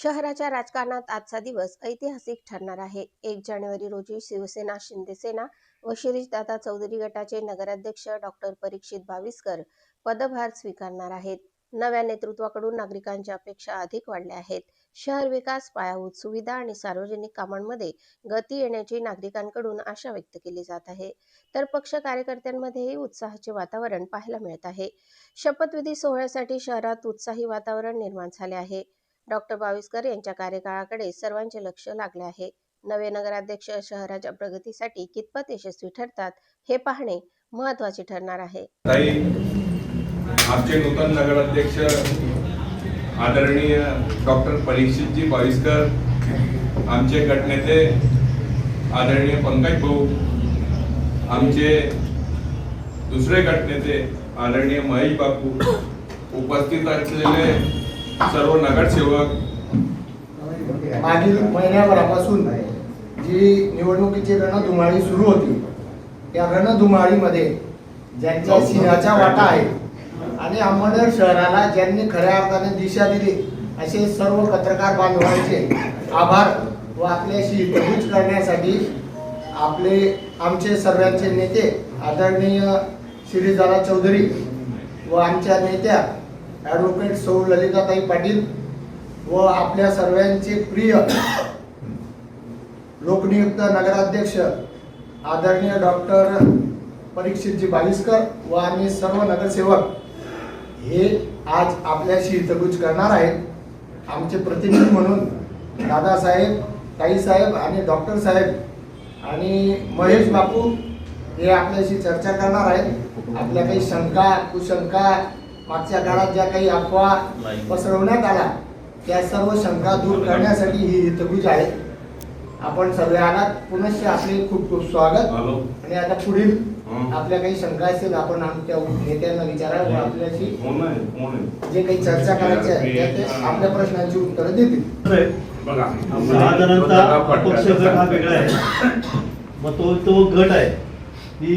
शहराच्या राजकारणात आजचा दिवस ऐतिहासिक ठरणार आहे. 1 जानेवारी रोजी शिवसेना, शिंदेसेना व शिरीषदादा चौधरी गटाचे नगराध्यक्ष डॉक्टर परीक्षित बाविस्कर पदभार स्वीकारणार आहेत. नव्या नेतृत्वाकडून नागरिकांच्या अपेक्षा अधिक वाढल्या आहेत. शहर विकास, पायाभूत सुविधा आणि सार्वजनिक कामांमध्ये गती येण्याची नागरिकांकडून आशा व्यक्त केली जात आहे. तर पक्ष कार्यकर्त्यांमध्येही उत्साहाचे वातावरण पाहायला मिळत आहे. शपथविधी सोहळ्यासाठी शहरात उत्साही वातावरण निर्माण झाले आहे. डॉक्टर बाविस्कर यांच्या कार्यकाळाकडे सर्वांचे लक्ष लागले आहे. नवे नगराध्यक्ष शहराच्या प्रगतीसाठी कितपत यशस्वी ठरतात हे पाहणे महत्त्वाचे ठरणार आहे. आमचे नूतन नगराध्यक्ष आदरणीय डॉक्टर परीक्षितजी बाविस्कर, आमचे गटनेते आदरणीय पंकज भाऊ, आमचे दुसरे गटनेते आदरणीय महेश बापू, उपस्थित असलेले सर्व नगरसेवक, मागील महिन्याभरापासून जी निवडणुकीची रणधुमाळी सुरू होती त्या रणधुमाळीमध्ये ज्यांच्या सिंहाचा वाटा आहे आणि अंमळनेर शहराला ज्यांनी खऱ्या अर्थाने दिशा दिली असे सर्व पत्रकार बांधवांचे आभार व आपल्याशी हितगुज करण्यासाठी आमचे सर्वांचे नेते आदरणीय शिरीषदादा चौधरी व आमच्या नेत्या ॲडव्होकेट सौ ललिताताई पाटील व आपल्या सर्वांचे प्रिय लोकनियुक्त नगराध्यक्ष आदरणीय डॉक्टर परीक्षितजी बाविस्कर व आम्ही सर्व नगरसेवक हे आज आपल्याशी हितगुज करणार आहेत. आमचे प्रतिनिधी म्हणून दादासाहेब, ताईसाहेब आणि डॉक्टर साहेब आणि महेश बापू हे आपल्याशी चर्चा करणार आहेत. आपल्या काही शंका कुशंका, मागच्या काळात ज्या काही अफवा पसरवण्यात आल्या त्या सर्व शंका दूर करण्यासाठी ही हितगुज आहे. आपण सर्व आलात, पुनश्च आपले खूप खूप स्वागत. आणि आता पुढील आपल्या काही शंका असेल आपण आमच्या नेत्यांना विचारा व आपल्याशी जे काही चर्चा करायची आहे ते आपल्या प्रश्नांची उत्तरं देतील. हा वेगळा आहे, मग तो गट आहे ती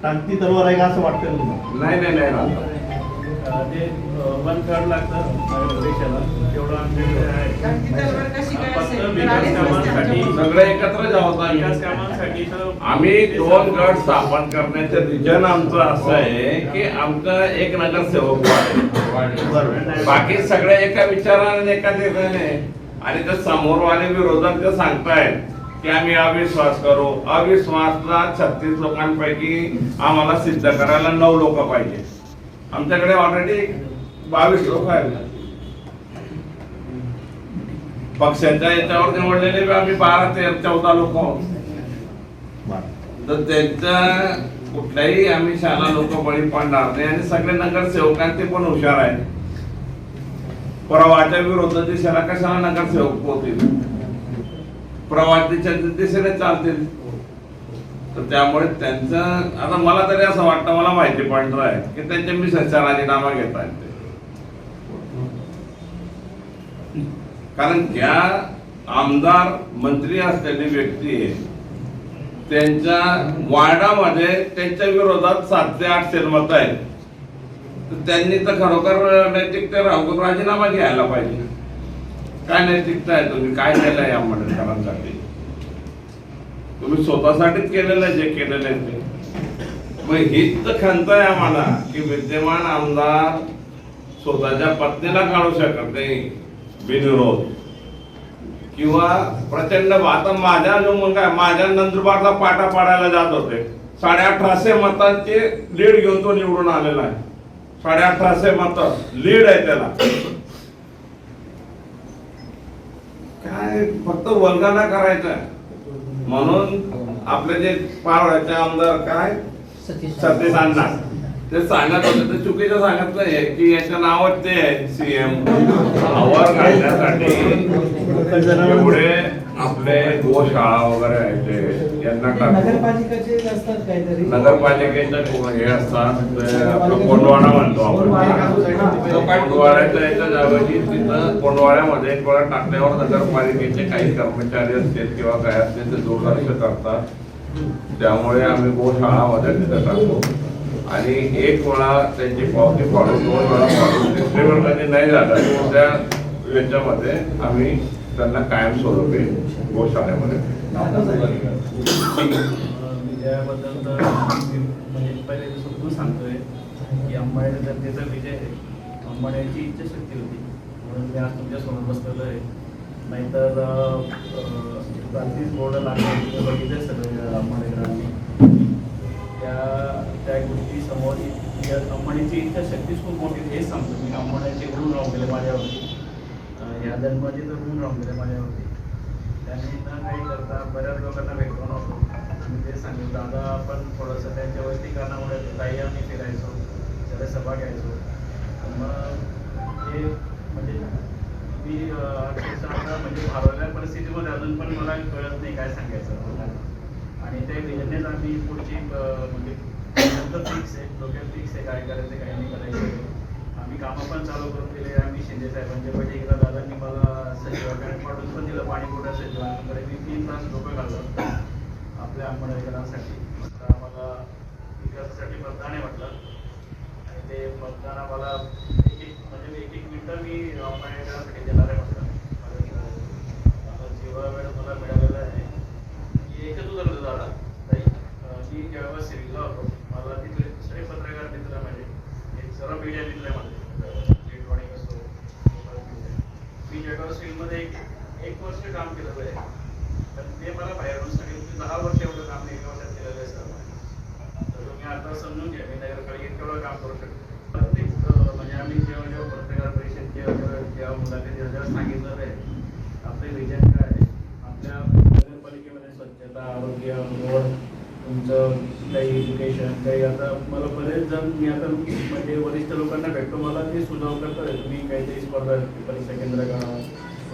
टांगती तलवार आहे का असं वाटतं तुम्हाला? नाही, जे 1/3 लागतं देशाला तेवढं आमच्याकडे आहे. सगळे एकत्र जावं. विकास कामांसाठी आम्ही 2 गट स्थापन करण्याचं रिजन आमचं असं आहे की आमचा एक नगरसेवक वाढेल. बाकी सगळे एका विचाराने एका देशाने आणि ते समोरवाले विरोधक ते सांगतायत की आम्ही अविश्वास करू. अविश्वासला 36 लोकांपैकी आम्हाला सिद्ध करायला 9 लोक पाहिजे. आमच्याकडे ऑलरेडी 22 लोक आहेत. पक्षाच्या याच्यावर निवडलेले आम्ही 12 ते 14 लोक आहोत. तर त्यांच्या कुठल्याही आम्ही शाळा लोक बळी पडणार नाही आणि सगळे नगरसेवकांचे पण हुशार आहेत. प्रवाहाच्या विरोधात दिशेला कशाला नगरसेवक होतील, प्रवाहाच्या दिशेने चालतील. तर त्यामुळे त्यांचं आता मला तरी असं वाटतं, मला माहिती पडलं आहे की त्यांचे मिसेसचा राजीनामा घेत आहेत. कारण ज्या आमदार मंत्री असलेली व्यक्ती आहे त्यांच्या वार्डामध्ये त्यांच्या विरोधात 7 ते 8 शेतमत आहेत. तर त्यांनी तर खरोखर नैतिकता राजीनामा घ्यायला पाहिजे. काय नैतिकता आहे? तुम्ही काय केलं आहे आंबेडकरांसाठी? तुम्ही स्वतःसाठीच केलेलं आहे जे केलेलं आहे ते. मग हीच तर खंत आहे आम्हाला की विद्यमान आमदार स्वतःच्या पत्नीला काढू शकत नाही बिनविरोध किंवा प्रचंड. आता माझा जो मुलगा आहे, माझ्या नंदुरबारला पाटा पाडायला जात होते, 1850 मतांचे लीड घेऊन तो निवडून आलेला आहे. 1850 मत लीड आहे त्याला. काय फक्त वल्गना करायचं आहे म्हणून आपले जे पारवड्याचे आमदार काय सतीश अण्णा ते सांगत होते, ते चुकीचं सांगत नाही की याच्या नावात ते सीएम वर काढण्यासाठी एवढे आपले गोशाळा वगैरे आहेत यांना नगरपालिकेचं हे असतात. आपलं कोंडवाडा म्हणतो आपण. कोंडवाड्याच्या याच्या ऐवजी तिथं कोंडवाड्यामध्ये एक वेळा टाकल्यावर नगरपालिकेचे काही कर्मचारी असतील किंवा काय असतील ते दुर्लक्ष करतात. त्यामुळे आम्ही गोशाळामध्ये तिथं टाकतो आणि एक वेळा त्यांची पावती फाडून 2 वेळा फाडून 3री वेळा कधी नाही झाला त्या याच्यामध्ये आम्ही त्यांना कायमस्वरूपी गोशाळेमध्ये विजयाबद्दल तर म्हणजे पहिले समजून सांगतोय की अंबाड्या जनतेचा विजय आहे. अंबाड्याची इच्छाशक्ती होती म्हणून मी आज तुमच्यासमोर बसलेलो आहे. नाहीतर प्रांतिक बोर्ड लागले बघितले सगळे अंबाडेकरांनी त्या गोष्टी समोर अंबाडीची इच्छाशक्तीच खूप मोठी. हेच सांगतो मी, अंबाड्याचे ऋण राहून गेले माझ्यावरती, या जन्माचे तर ऋण राहून गेले माझ्यावरती. त्यांनी न काही करता बऱ्याच लोकांना भेटलो नव्हतो. मी ते सांगितलं दादा आपण थोडंसं त्यांच्या वैयक्तिकारणामुळे ताई आम्ही फिरायचो, त्याला सभा घ्यायचो. मग ते म्हणजे मी अक्षरशः म्हणजे हरवल्या परिस्थितीमध्ये अजून पण मला कळत नाही काय सांगायचं. आणि त्या विजनेच आम्ही पुढची म्हणजे फिक्स आहे, डोक्यात फिक्स आहे काय करायचं काय नाही करायचं. आम्ही कामं पण चालू करून दिले. आम्ही शिंदे साहेबांच्या बैठकीला दादांनी मला सचिवाकडे पाठवून पण दिलं पाणी कुठं सचिवांकडे. मी 3 तास डोकं घाललं आपल्या अंबाडेकरांसाठी. आम्हाला विकासासाठी मतदान म्हटलं आणि ते मतदान आम्हाला एक मिनटं मी अंबाडेकरांसाठी देणार आहे म्हटलं. मला जेवढा वेळ मला मिळालेला आहे एकच उदाहरण दादा ताई, मी जेव्हा सिव्हिलला होतो मला तिथले दुसरे पत्रकार मित्र म्हणजे एक सर्व मीडिया मित्र आहे माझे, इलेक्ट्रॉनिक असो मी जळगाव सिव्हिलमध्ये एक वर्ष काम केलेलं आहे. पण ते मला बाहेरून सांगितलं की 10 वर्ष एवढं काम नाही 1 वर्षात केलेलं आहे सर. तर तुम्ही आता समजून घ्या मी नगरपालिकेत केवढं काम करू शकतो. प्रत्येक म्हणजे आम्ही जेव्हा पत्रकार परिषद जेव्हा मुलाखती जेव्हा सांगितलं आहे आपले विजन काय आहे आपल्या नगरपालिकेमध्ये स्वच्छता, आरोग्य, रोड, तुमचं काही एज्युकेशन काही. आता मला बरेच जण मी आता म्हणजे वरिष्ठ लोकांना भेटतो, मला ते सुचव करतात तुम्ही काहीतरी स्पर्धा परीक्षा केंद्र करा,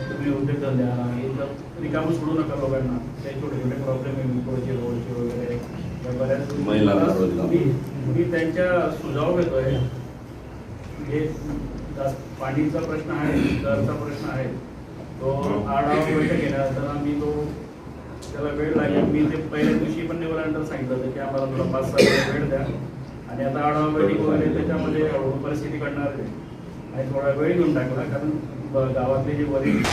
तुम्ही उद्योगधंदे आणा, इथं रिकामं सोडू नका लोकांना. काही छोटे छोटे प्रॉब्लेम आहे पुढचे रोडचे वगैरे बऱ्याच मी त्यांच्या सुझाव घेतोय. हे पाणीचा प्रश्न आहे, दरचा प्रश्न आहे, तो आढावा बैठक घेण्यानंतर आम्ही तो त्याला वेळ लागेल. मी ते पहिल्या दिवशी पण निवडल्यानंतर सांगितलं होतं की आम्हाला थोडा 5-6 वेळ द्या आणि आता आढावा बैठक वगैरे त्याच्यामध्ये परिस्थिती घडणार आहे आणि थोडा वेळ घेऊन टाकला कारण गावातले जे वरील